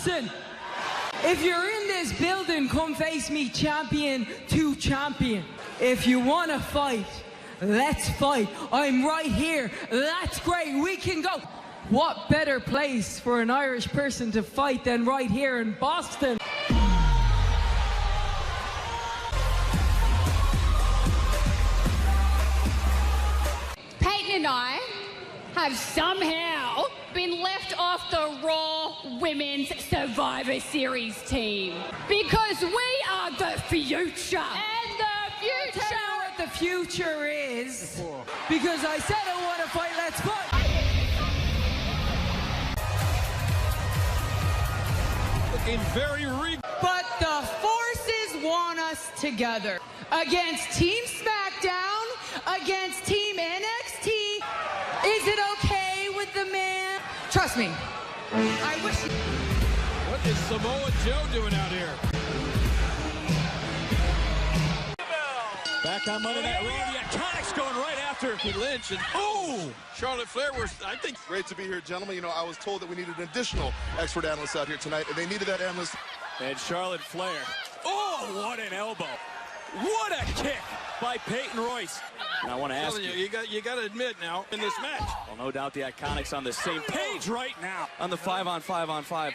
Anderson. If you're in this building, come face me, champion to champion. If you want to fight, let's fight. I'm right here. That's great. We can go. What better place for an Irish person to fight than right here in Boston? Peyton and I have somehow been left off the Raw Women's Survivor Series team because we are the future. And the future. I'll tell you what the future is, because I said I want to fight. Let's fight. Looking very regal. But the forces want us together against Team SmackDown, against Team NXT. Is it okay with the man? Trust me. I wish. What is Samoa Joe doing out here? Back on Monday Night Raw, the Iconics going right after Becky Lynch and Charlotte Flair was, I think. Great to be here, gentlemen. You know, I was told that we needed an additional expert analyst out here tonight, and they needed that analyst. And Charlotte Flair. Oh, what an elbow. What a kick by Peyton Royce. And I want to ask you got to admit now in this match. Well, no doubt the Iconics on the same page right now on the 5-on-5-on-5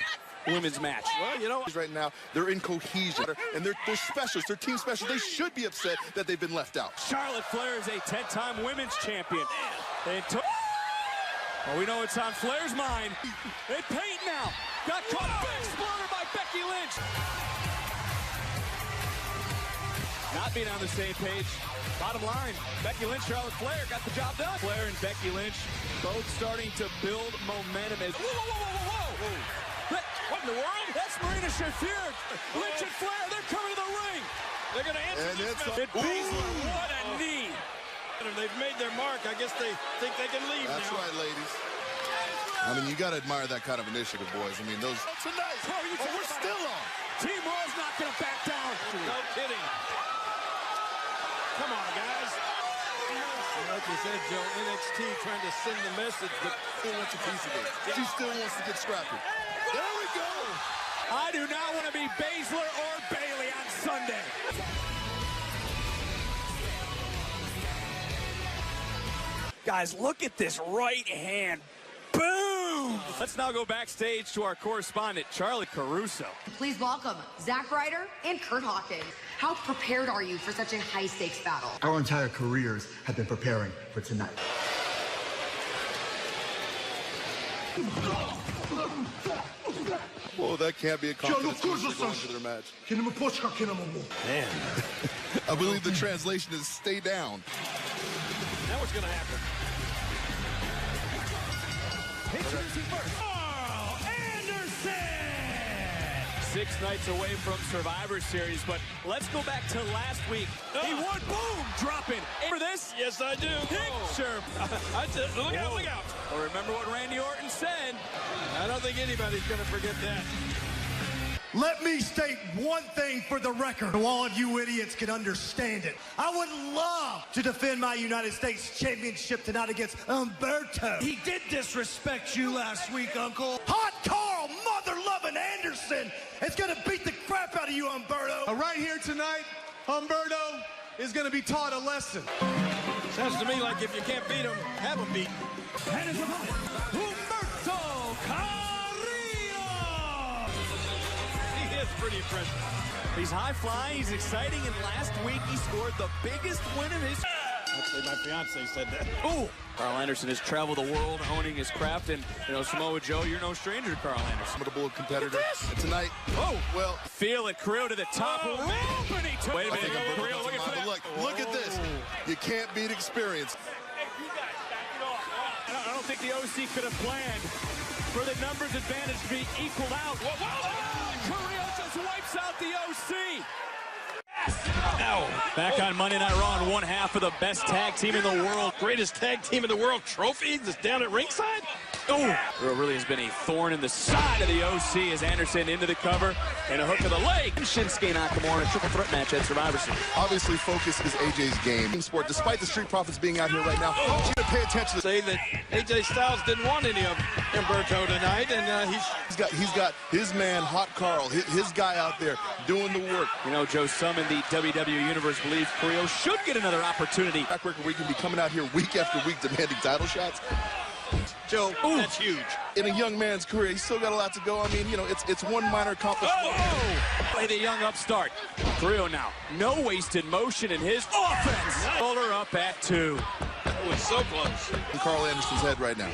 women's match. Well, you know, right now they're in cohesion, and they're specialists, they're team specialists. They should be upset that they've been left out. Charlotte Flair is a 10-time women's champion. Well, we know it's on Flair's mind. And Peyton now got caught. Big exploder by Becky Lynch. Not being on the same page. Bottom line, Becky Lynch, Charlotte Flair got the job done. Flair and Becky Lynch both starting to build momentum. Whoa. What in the world? That's Marina Shafir. Lynch and Flair, they're coming to the ring. They're going to answer this match. What a knee. They've made their mark. I guess they think they can leave now. That's right, ladies. I mean, you got to admire that kind of initiative, boys. I mean, those... Tonight. We're still on. Team Raw's not going to back down. No kidding. Come on, guys. Like you said, Joe, NXT trying to send the message, but still wants a piece of it. She still wants to get scrappy. There we go. I do not want to be Baszler or Bayley on Sunday. Guys, look at this right hand. Boom! Let's now go backstage to our correspondent, Charlie Caruso. Please welcome Zack Ryder and Kurt Hawkins. How prepared are you for such a high-stakes battle? Our entire careers have been preparing for tonight. Well, that can't be a confidence booster going into their match. Man. I believe the translation is stay down. now what's going to happen? Introducing first, Karl Anderson! 6 nights away from Survivor Series, but let's go back to last week. He won, boom, dropping. For this? Yes, I do. Picture. Look out, look out. Well, remember what Randy Orton said. I don't think anybody's going to forget that. Let me state one thing for the record, so all of you idiots can understand it. I would love to defend my United States Championship tonight against Humberto. He did disrespect you last week, Uncle. Hot Carl, mother-loving Anderson is going to beat the crap out of you, Humberto. Right here tonight, Humberto is going to be taught a lesson. Sounds to me like if you can't beat him, have him beat. And his opponent, Humberto Carrillo. It's pretty impressive. He's high-flying, he's exciting, and last week he scored the biggest win of his... Actually, my fiance said that. Ooh! Karl Anderson has traveled the world honing his craft, and, you know, Samoa Joe, you're no stranger to Karl Anderson. Formidable competitor. And tonight, well... Feel it, Carrillo to the top rope, and he took... Wait a minute, Carrillo looking for that. Look at this. You can't beat experience. Hey, you guys, back it off. I don't think the OC could have planned for the numbers advantage to be equaled out. Carrillo just wipes out the OC. Ow. Back on Monday Night Raw on one half of the best tag team in the world. Greatest tag team in the world trophy just down at ringside? Oh, Riddle really has been a thorn in the side of the OC as Anderson into the cover and a hook to the leg. Shinsuke Nakamura in a triple threat match at Survivor Series. Obviously, focus is AJ's game. Sport, despite the Street Profits being out here right now, I want you to pay attention. Say that AJ Styles didn't want any of Humberto tonight, and he's got his man, Hot Carl, his guy out there doing the work. You know, Joe, some in the WWE Universe believe Carrillo should get another opportunity. Track record where he can be coming out here week after week demanding title shots. Joe, that's huge. In a young man's career, he's still got a lot to go. I mean, you know, it's one minor accomplishment. Play the young upstart. Carrillo now, no wasted motion in his offense. Puller up at 2. It was so close. In Carl Anderson's head right now.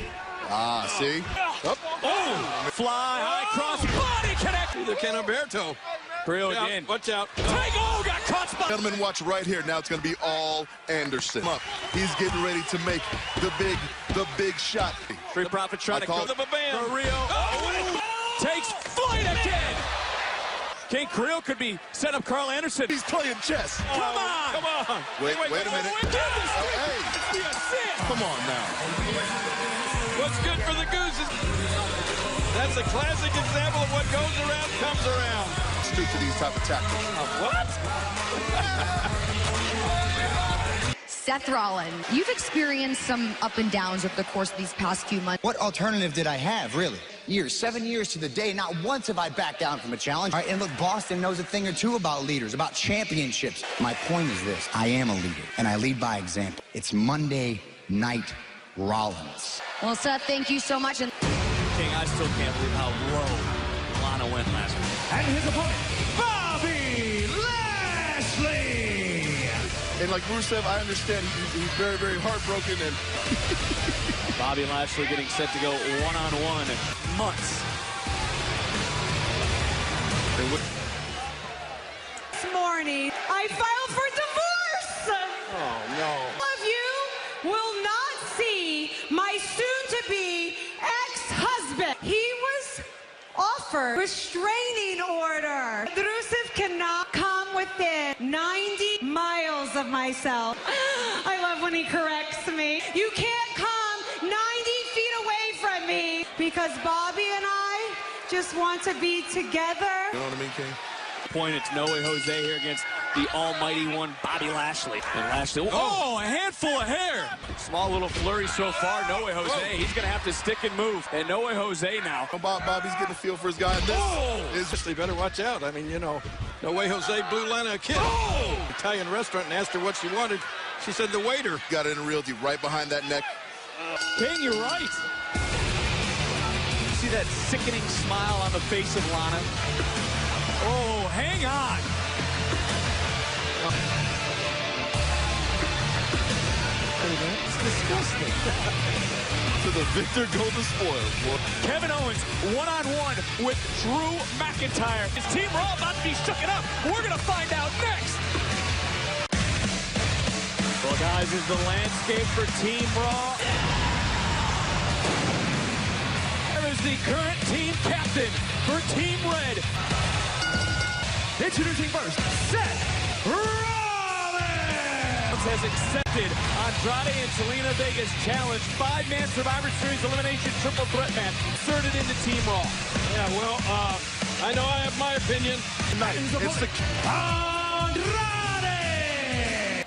Ah, see? Up. Oh! Fly high cross body connect. Either Ken Humberto. Carrillo again. Watch out. Got caught spot. Gentlemen, watch right here. Now it's going to be all Anderson. He's getting ready to make the big shot. Street Profits trying to call the Carrillo takes flight again. King Carrillo could be set up Carl Anderson. He's playing chess. Come on. Wait a minute. Hey. Come on now. What's good for the goose is... That's a classic example of what goes around comes around. Stoop to these type of tactics. What? Seth Rollins, you've experienced some up and downs over the course of these past few months. What alternative did I have, really? 7 years to the day, not once have I backed down from a challenge. All right, and look, Boston knows a thing or two about leaders, about championships. My point is this: I am a leader, and I lead by example. It's Monday Night Rollins. Well, Seth, thank you so much. And King, I still can't believe how low Lana went last week. And his opponent, Bobby Lashley. And like Rusev, I understand he's very, very heartbroken. And Bobby Lashley getting set to go one-on-one in months. This morning, I filed for divorce. Oh, no. All of you will not see my soon-to-be ex-husband. He was offered restraining order. Rusev cannot come within 90 miles of myself. I love when he corrects me. You can't come 90 feet away from me because Bobby and I just want to be together. you know what I mean, King? Point, it's No Way Jose here against the almighty one, Bobby Lashley. And Lashley, a handful of hair. Small little flurry so far. No Way Jose, he's going to have to stick and move. And No Way Jose now. Bobby's getting a feel for his guy. This They better watch out. I mean, you know, No Way Jose blew Lana a kiss. Italian restaurant and asked her what she wanted. She said the waiter. got it in realty right behind that neck. King, you're right. You see that sickening smile on the face of Lana? Oh, hang on. It's disgusting. To the victor go the spoils. Kevin Owens one-on-one with Drew McIntyre. Is Team Raw about to be shooken up? We're going to find out next. Well, guys, is the landscape for Team Raw. There is the current team captain for Team Red. Introducing first, Seth Rollins has accepted Andrade and Zelina Vega's challenge. 5-man Survivor Series elimination triple threat match inserted into Team Raw. Yeah, well, I know I have my opinion. It's the Andrade.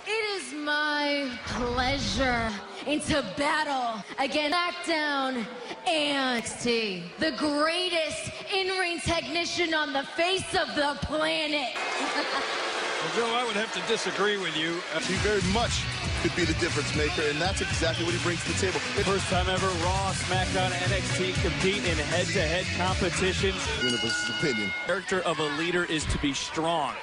It is my pleasure into battle against SmackDown and NXT, the greatest in-ring technician on the face of the planet. Well, Joe, I would have to disagree with you. He very much could be the difference maker, and that's exactly what he brings to the table. First time ever, Raw, SmackDown, and NXT compete in head-to-head competitions. Universe's opinion. Character of a leader is to be strong.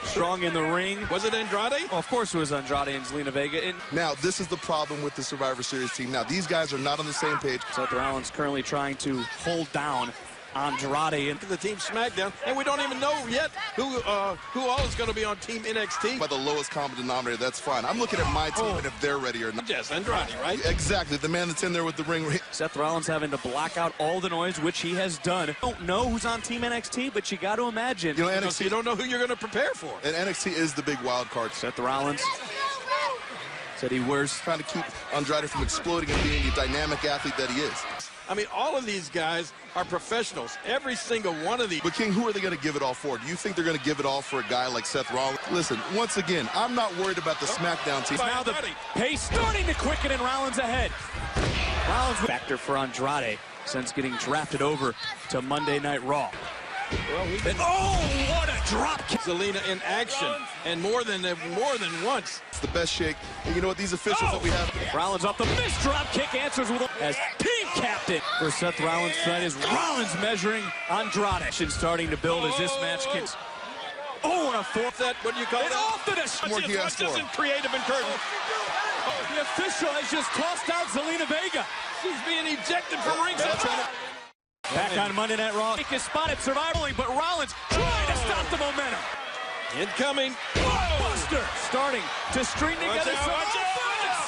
Strong in the ring. Was it Andrade? Well, of course it was Andrade and Zelina Vega. And Now, this is the problem with the Survivor Series team. Now, these guys are not on the same page. Seth Rollins currently trying to hold down Andrade and The Team SmackDown, and we don't even know yet who all is going to be on Team NXT. By the lowest common denominator, that's fine. I'm looking at my team and if they're ready or not. Yes, Andrade, right? Exactly, the man that's in there with the ring. Seth Rollins having to block out all the noise, which he has done. Don't know who's on Team NXT, but you got to imagine. You know, So you don't know who you're going to prepare for. And NXT is the big wild card. Seth Rollins said he wears. Trying to keep Andrade from exploding and being the dynamic athlete that he is. I mean, all of these guys are professionals. Every single one of these. But, King, who are they going to give it all for? Do you think they're going to give it all for a guy like Seth Rollins? Listen, once again, I'm not worried about the SmackDown team. Now the pace starting to quicken and Rollins ahead. Rollins factor for Andrade since getting drafted over to Monday Night Raw. Well, what a drop kick. Zelina in action, and more than once. It's the best shake. And you know what? These officials that we have. Rollins off the missed drop kick, answers with as team captain for Seth Rollins tonight is Rollins measuring Andrade. Starting to build as this match kicks. Oh, and a fourth. That what do you call it? Off the dish. More he asked for. Creative and curtain. The official has just tossed out Zelina Vega. She's being ejected from ringside. Back on Monday Night Raw. He is spotted surviving, but Rollins trying to stop the momentum. Incoming. Buster starting to string together some offense.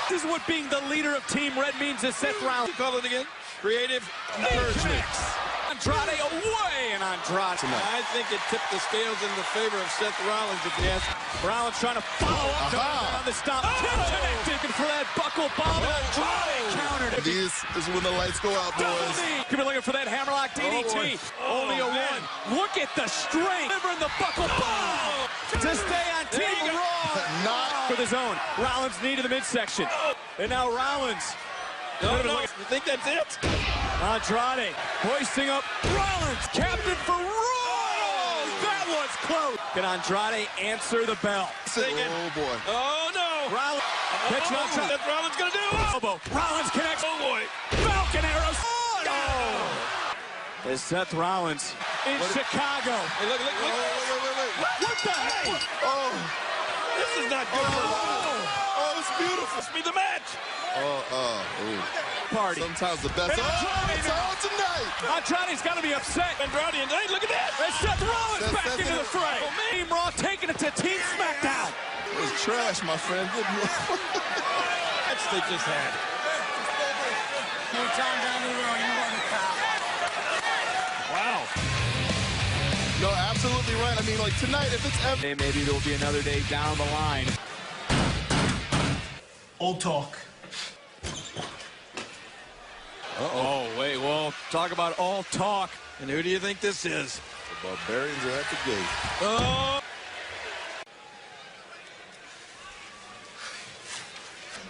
This is what being the leader of Team Red means to Seth Rollins. Call it again. Creative encouragement. Andrade away, and Andrade. I think it tipped the scales in the favor of Seth Rollins at the end. Rollins trying to follow up on the stop. Connected for that buckle bomb. Andrade countered it. This is when the lights go out, boys. Could be looking for that hammerlock DDT. Only a one. Look at the strength. Delivering the buckle bomb to stay on Team Raw. Not for the zone. Rollins knee to the midsection. And now Rollins. No. You think that's it? Andrade hoisting up Rollins, captain for Raw. That was close. Can Andrade answer the bell? Oh, boy. Oh, no. Rollins. Catch on top. That's Rollins going to do it. Elbow. Rollins connects. Oh, boy. Falcon arrows. Oh, no. Is Seth Rollins in Chicago. Hey, look. Wait. What the heck? Oh. This is not good for Rollins. Oh, it's beautiful. Must be the match. Party. Sometimes the best. It's all tonight. Andrade's got to be upset. Andrade, hey, look at that. And Seth Rollins back into the fray. Team Raw taking it to Team SmackDown. It was trash, my friend. That's they just had. Wow. No, absolutely right. I mean, like tonight, if it's ever. Maybe there'll be another day down the line. Old talk. Oh, wait, well, talk about all talk. And who do you think this is? The Barbarians are at the gate. Oh!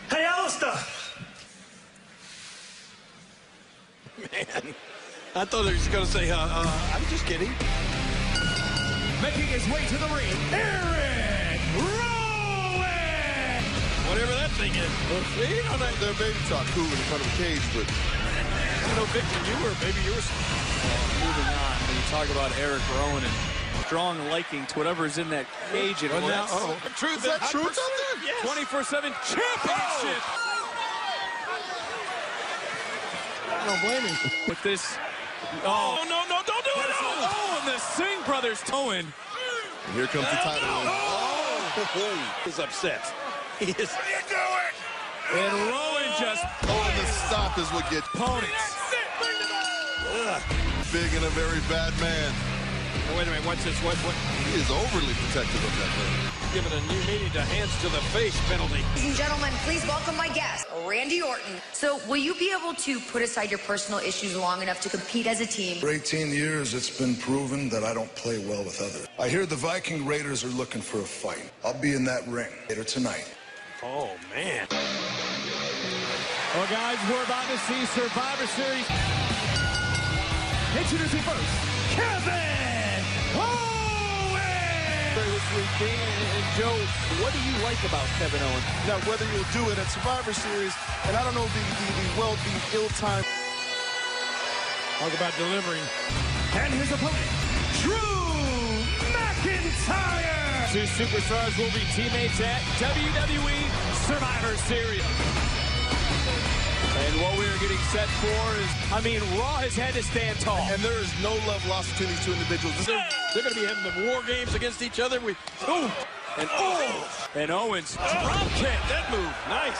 Hey, Alistair! Man, I thought he was going to say, I'm just kidding. Making his way to the ring, Eric Rowan! Whatever that thing is. See, you know, They're baby talk cool in front of the cage, but you know, Victor, maybe you were. Moving on, when you talk about Eric Rowan and strong liking to whatever is in that cage. And Truth, is that truth out there? Yes. 24/7 championship. I don't blame him. With this. Oh, no, don't do it. Oh, and the Singh brothers towing. And here comes the title. He's upset. He is. What are you doing? And Rowan just. Oh, and the stop is what gets Opponents. big and a very bad man. Oh, wait a minute, what's this? What? He is overly protective of that man. Given a new meaning to hands to the face penalty. Ladies and gentlemen, please welcome my guest, Randy Orton. So, will you be able to put aside your personal issues long enough to compete as a team? For 18 years, it's been proven that I don't play well with others. I hear the Viking Raiders are looking for a fight. I'll be in that ring later tonight. Oh, man. Well, guys, we're about to see Survivor Series. Introducing first, Kevin Owens! This week, and Joe, what do you like about Kevin Owens? Now, whether you'll do it at Survivor Series, and I don't know the ill-timed. Talk about delivering. And his opponent, Drew McIntyre! Two superstars will be teammates at WWE Survivor Series. And what we are getting set for is, Raw has had to stand tall. And there is no love lost between these two individuals. They're going to be having the war games against each other. And Owens drop kick. That move, nice.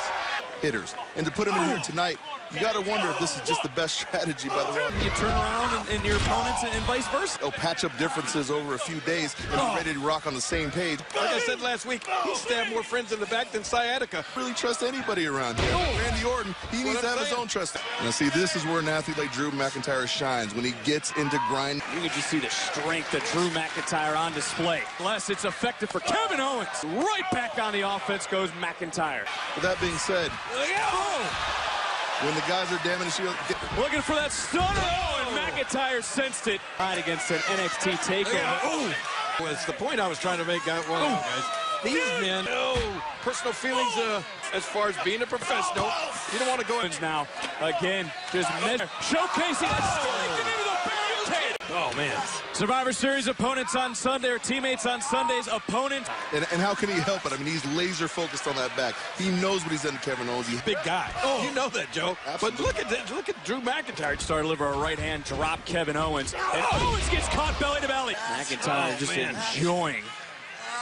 Hitters. And to put him in here tonight, You got to wonder if this is just the best strategy by the way. You turn around and your opponents and vice versa. They'll patch up differences over a few days and be ready to rock on the same page. Like I said last week, he stabbed more friends in the back than sciatica. Really trust anybody around here. Randy Orton, he needs to have his own trust. Now see, this is where an athlete like Drew McIntyre shines, when he gets into grind. You can just see the strength of Drew McIntyre on display. Unless it's effective for Kevin Owens. Right back on the offense goes McIntyre. With that being said, when the guys are damaging the shield, looking for that stunner. Oh, and McIntyre sensed it. Right against an NXT takeover. Was the point I was trying to make out. Well, guys, these men, personal feelings as far as being a professional. You don't want to go in now. Again, just showcasing that strength into the barricade. Oh, man. Survivor Series opponents on Sunday, or teammates on Sunday's opponent. And how can he help it? I mean, he's laser focused on that back. He knows what he's done to Kevin Owens. He's a big guy. You know that, Joe. Absolutely. But look at Drew McIntyre. Started to deliver a right hand drop Kevin Owens. And Owens gets caught belly to belly. McIntyre just enjoying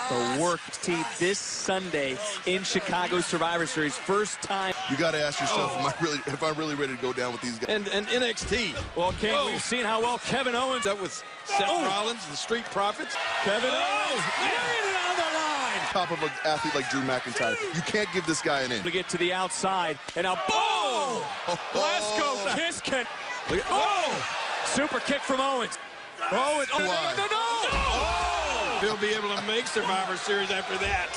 the work team this Sunday in Chicago Survivor Series. First time. You got to ask yourself, if I'm really ready to go down with these guys. And NXT. Well, we've seen how well Kevin Owens that with Seth Rollins, the Street Profits. Kevin Owens carrying it on the line. Top of an athlete like Drew McIntyre, you can't give this guy an in. To get to the outside, and now boom! Blasco kiss kick. Super kick from Owens. Owens. He'll be able to make Survivor Series after that.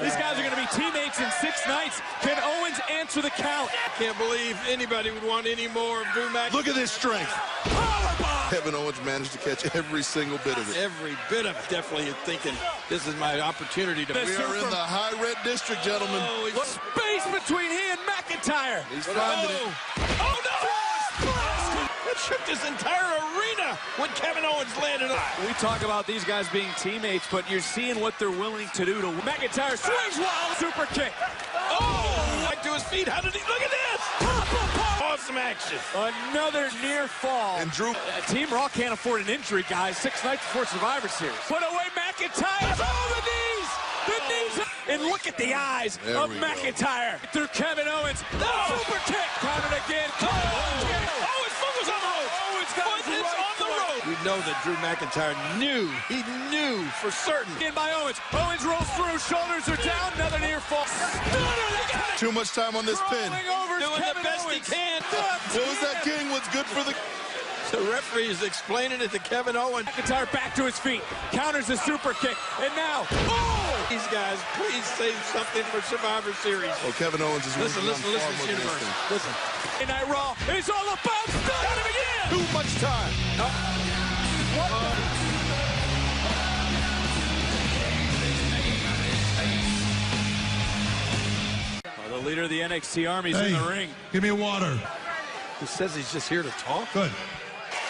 These guys are going to be teammates in 6 nights. Can Owens answer the count? Can't believe anybody would want any more of Drew McIntyre. Look at this strength. Powerbomb! Kevin Owens managed to catch every single bit of it. Every bit of it. Definitely thinking, this is my opportunity to... We are in the high red district, gentlemen. Space between he and McIntyre. He's finding it. Oh, no! It shook this entire arena when Kevin Owens landed on. We talk about these guys being teammates, but you're seeing what they're willing to do to McIntyre. Swings wild, super kick. Back to his feet. How did he? Look at this. Awesome action. Another near fall. And Drew. Team Raw can't afford an injury, guys. 6 nights before Survivor Series. Put away McIntyre. Oh, the knees. The knees. And look at the eyes of McIntyre. Through Kevin Owens. Super kick. Counted again. Owens focus on the rope. Owens got his on the rope. We know that Drew McIntyre knew. He knew for certain. In by Owens. Owens rolls through. Shoulders are down. Another near fall. Too much time on this pin. Doing the best he can. What was that, King? What's good for the... The referee is explaining it to Kevin Owens. McIntyre back to his feet. Counters the super kick. And now... These guys, please say something for Survivor Series. Well, Kevin Owens is... Listen, Universe. Listen. And Night Raw is all about starting again. Too much time. The leader of the NXT Army is in the ring. Give me water. He says he's just here to talk. Good.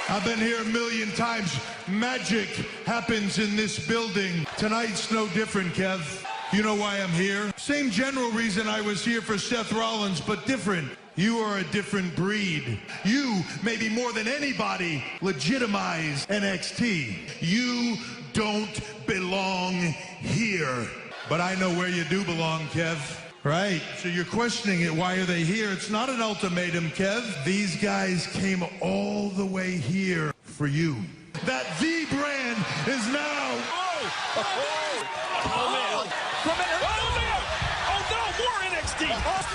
I've been here a million times. Magic happens in this building. Tonight's no different, Kev. You know why I'm here? Same general reason I was here for Seth Rollins, but different. You are a different breed. You, maybe more than anybody, legitimize NXT. You don't belong here. But I know where you do belong, Kev. Right, so you're questioning it. Why are they here? It's not an ultimatum, Kev. These guys came all the way here for you. That V brand is now... More NXT.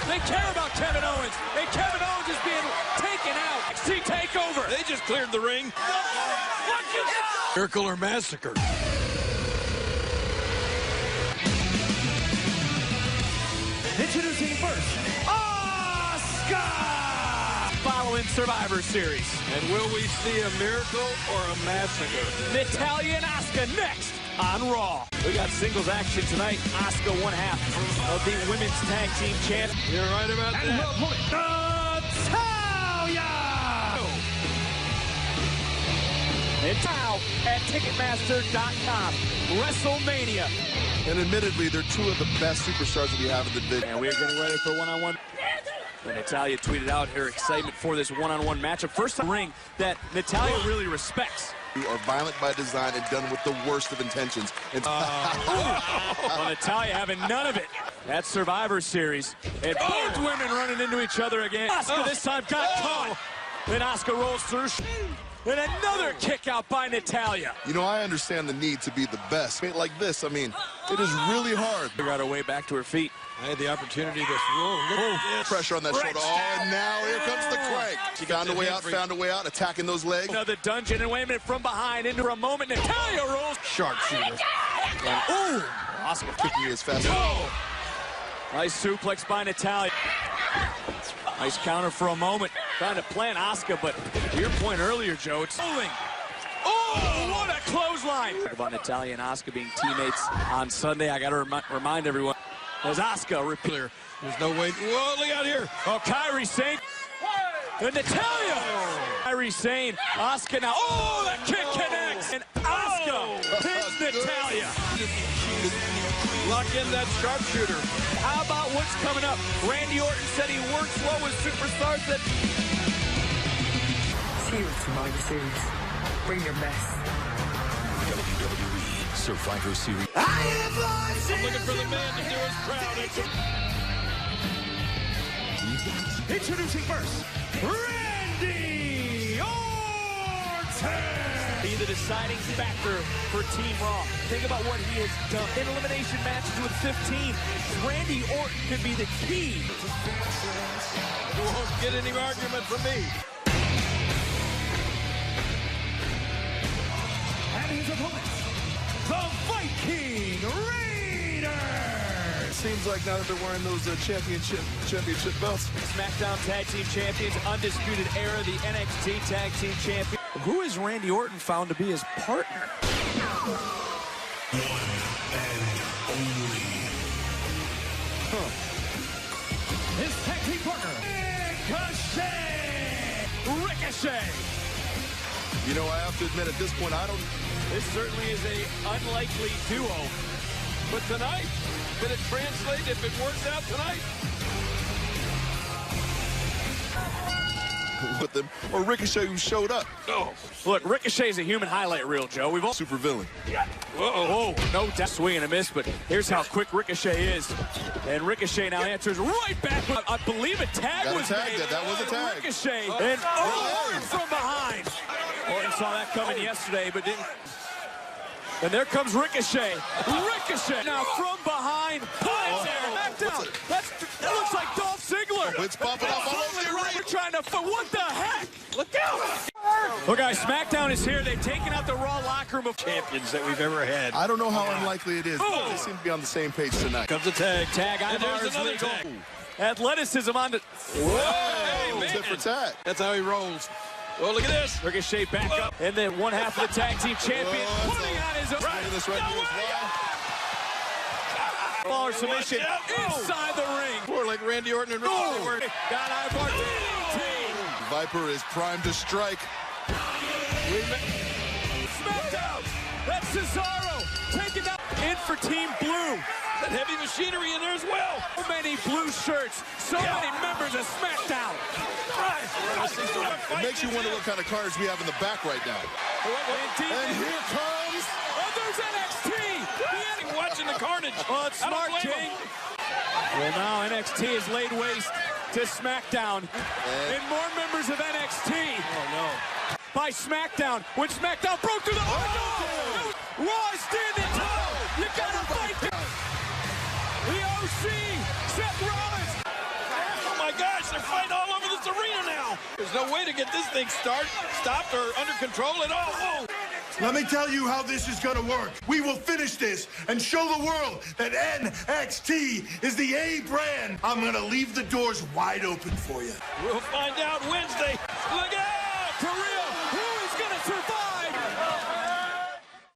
They care about Kevin Owens. And Kevin Owens is being taken out. NXT takeover. They just cleared the ring. Miracle or massacre. Introducing first, Asuka! Following Survivor Series. And will we see a miracle or a massacre? Natalya and Asuka next on Raw. We got singles action tonight. Asuka, 1/2 of the women's tag team champ. You're right about that. Natalya! And now at Ticketmaster.com. WrestleMania. And admittedly, they're two of the best superstars that we have in the division. And we are getting ready for one-on-one. And Natalya tweeted out her excitement for this one-on-one matchup. First time ring that Natalya really respects. You are violent by design and done with the worst of intentions. Well, Natalya having none of it. That's Survivor Series. And both women running into each other again. Asuka this time got caught. Then Asuka rolls through. And another kick out by Natalya. You know, I understand the need to be the best. Like this, I mean, it is really hard. She got her way back to her feet. I had the opportunity to look at this. Pressure on that shoulder. Oh, and now here comes the crank. She found a way out, attacking those legs. Another dungeon, and wait a minute, from behind into a moment. Natalya rolls. Sharpshooter. Ooh! Asuka kicking as fast. Oh! Nice suplex by Natalya. Nice counter for a moment. Trying to plant Asuka, but to your point earlier, Joe, it's rolling. Oh, what a clothesline! About Natalya and Asuka being teammates on Sunday. I got to remind everyone. As Asuka repeater. There's no way. Whoa, look out here. Oh, Kairi Sane. And Natalya. Kairi Sane. Asuka now. Oh, that kick connects. And Asuka pins Natalya. Lock in that sharpshooter. How about what's coming up? Randy Orton said he works well with superstars that... See you at Survivor Series. Bring your best. WWE Survivor Series. I'm looking for the man to do his crowd. Introducing first, Randy Orton. Be the deciding factor for Team Raw. Think about what he has done. In elimination matches with 15, Randy Orton could be the key. You won't get any argument from me. And his opponents, the Viking Raiders. Seems like now that they're wearing those championship belts. SmackDown Tag Team Champions, Undisputed Era, the NXT Tag Team Champion. Who has Randy Orton found to be his partner? One and only. His tag team partner, Ricochet! You know, I have to admit at this point, This certainly is a unlikely duo. But tonight, did it translate if it works out tonight? with them, or Ricochet who showed up. Oh, look, Ricochet's a human highlight reel, Joe. We've all super villain. Whoa, no doubt swing and a miss, but here's how quick Ricochet is. And Ricochet now answers right back. I believe a tag was made. That was a tag. Ricochet and Orton from behind. Orton saw that coming yesterday, but didn't. And there comes Ricochet. Ricochet now from behind. Put there. Back down. That looks like Dolph Ziggler. It's popping up all over the ring. We're trying to. What the heck? Look out. Look, guys, SmackDown is here. They've taken out the Raw locker room of champions that we've ever had. I don't know how unlikely it is. But they seem to be on the same page tonight. Comes a tag. Ivar is legal. Athleticism on the. Whoa, man. Different tag. That's how he rolls. Oh, look at this. Ricochet back up. And then one half of the tag team champion putting on his own. Baller submission inside the ring. More like Randy Orton and Ricochet were. Got Ivar DDT. Viper is primed to strike. SmackDown. That's Cesaro taking down in for Team Blue. That heavy machinery in there as well. So many blue shirts. So many members of SmackDown. It makes you wonder what kind of cards we have in the back right now. And here comes. Oh, there's NXT. Watching the carnage. Oh, it's smart, King. Well, now NXT has laid waste to SmackDown. And more members of NXT. Oh, no. By SmackDown. When SmackDown broke through the... Oh, no! Raw is standing tall. You gotta fight. The OC, Seth Rollins. Oh, my gosh. They're fighting all over this arena now. There's no way to get this thing stopped or under control at all. Whoa. Let me tell you how this is going to work. We will finish this and show the world that NXT is the A brand. I'm going to leave the doors wide open for you. We'll find out Wednesday. Look out! For real.